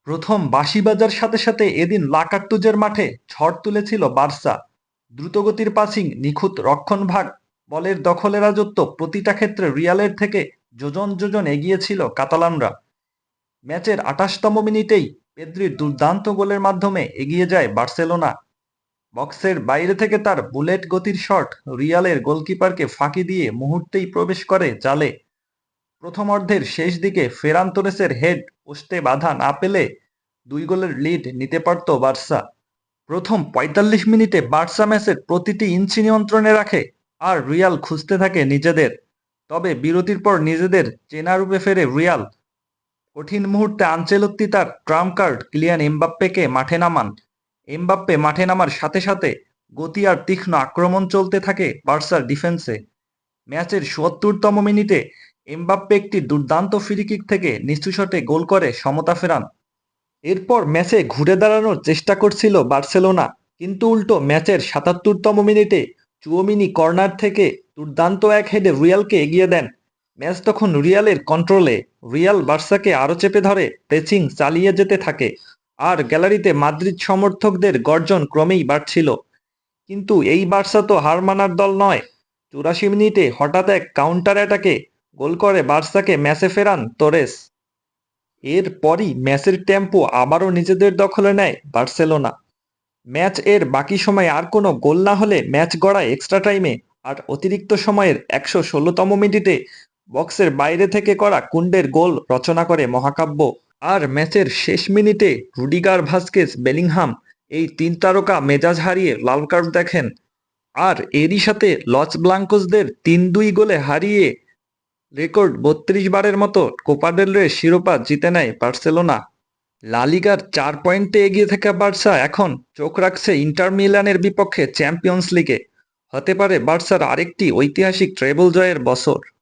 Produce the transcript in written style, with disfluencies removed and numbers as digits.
প্রথম বাঁশি বাজার সাথে সাথে এদিন লাকাট্টুজের মাঠে ঝড় তুলেছিল বার্সা। দ্রুতগতির পাসিং, নিখুঁত রক্ষণভাগ, বলের দখলে রাজত্ব, প্রতিটা ক্ষেত্রে রিয়ালের থেকে যোজন যোজন এগিয়ে ছিল কাতালানরা। ম্যাচের ২৮তম মিনিটেই পেদ্রির দুর্দান্ত গোলের মাধ্যমে এগিয়ে যায় বার্সেলোনা। বক্সের বাইরে থেকে তার বুলেট গতির শট রিয়ালের গোলকিপারকে ফাঁকি দিয়ে মুহূর্তেই প্রবেশ করে জালে। প্রথমার্ধের শেষ দিকে ফেরান তোরেসের হেড পোস্টে বাধা না পেলে ২ গোলের লিড নিতে পারত বার্সা। প্রথম ৪৫ মিনিটে বার্সা ম্যাচের প্রতিটি ইঞ্চি নিয়ন্ত্রণে রাখে, আর রিয়াল খুঁজতে থাকে নিজেদের। তবে বিরতির পর নিজেদের চেনা রূপে ফেরে রিয়াল। কঠিন মুহূর্তে আনচেলত্তি তার ট্রাম্প কার্ড কিলিয়ান এমবাপ্পেকে মাঠে নামান। এমবাপ্পে মাঠে নামার সাথে সাথে গতি আর তীক্ষ্ণ আক্রমণ চলতে থাকে বার্সার ডিফেন্সে। ম্যাচের ৭৪তম মিনিটে এমবাপ্পে একটি দুর্দান্ত ফ্রি কিক থেকে নিচু শটে গোল করে সমতা ফেরান। এরপর ম্যাচে ঘুরে দাঁড়ানোর চেষ্টা করছিল বার্সেলোনা, কিন্তু উল্টো ম্যাচের ৭৭তম মিনিটে চুয়োমিনি কর্নার থেকে দুর্দান্ত এক হেডে রিয়ালকে এগিয়ে দেন। ম্যাচ তখন রিয়ালের কন্ট্রোলে। রিয়াল বার্সাকে আরও চেপে ধরে প্রেসিং চালিয়ে যেতে থাকে, আর গ্যালারিতে মাদ্রিদ সমর্থকদের গর্জন ক্রমেই বাড়ছিল। কিন্তু এই বার্সা তো হার মানার দল নয়। ৮৪ মিনিটে হঠাৎ এক কাউন্টার অ্যাটাকে গোল করে বার্সাকে ম্যাচে ফেরান তোরেস। এরপরই ম্যাচের টেম্পো আবারও নিজেদের দখলে নেয় বার্সেলোনা। ম্যাচ এর বাকি সময়ে আর কোনো গোল না হলে ম্যাচ গড়ায় এক্সট্রা টাইমে, আর অতিরিক্ত সময়ের ১১৬তম মিনিটে বক্সের বাইরে থেকে করা কুন্ডের গোল রচনা করে মহাকাব্য। আর ম্যাচের শেষ মিনিটে রুডিগার, ভাস্কেস, বেলিংহাম এই ৩ তারকা মেজাজ হারিয়ে লাল কার্ড দেখেন। আর এরই সাথে লস ব্লাঙ্কোসদের ৩-২ গোলে হারিয়ে রেকর্ড ৩২ বারের মতো কোপা ডেল রের শিরোপা জিতে নেয় বার্সেলোনা। লা লিগার ৪ পয়েন্টে এগিয়ে থাকা বার্সা এখন চোখ রাখছে ইন্টার মিলানের বিপক্ষে চ্যাম্পিয়ন্স লিগে। হতে পারে বার্সার আরেকটি ঐতিহাসিক ট্রেবল জয়ের বছর।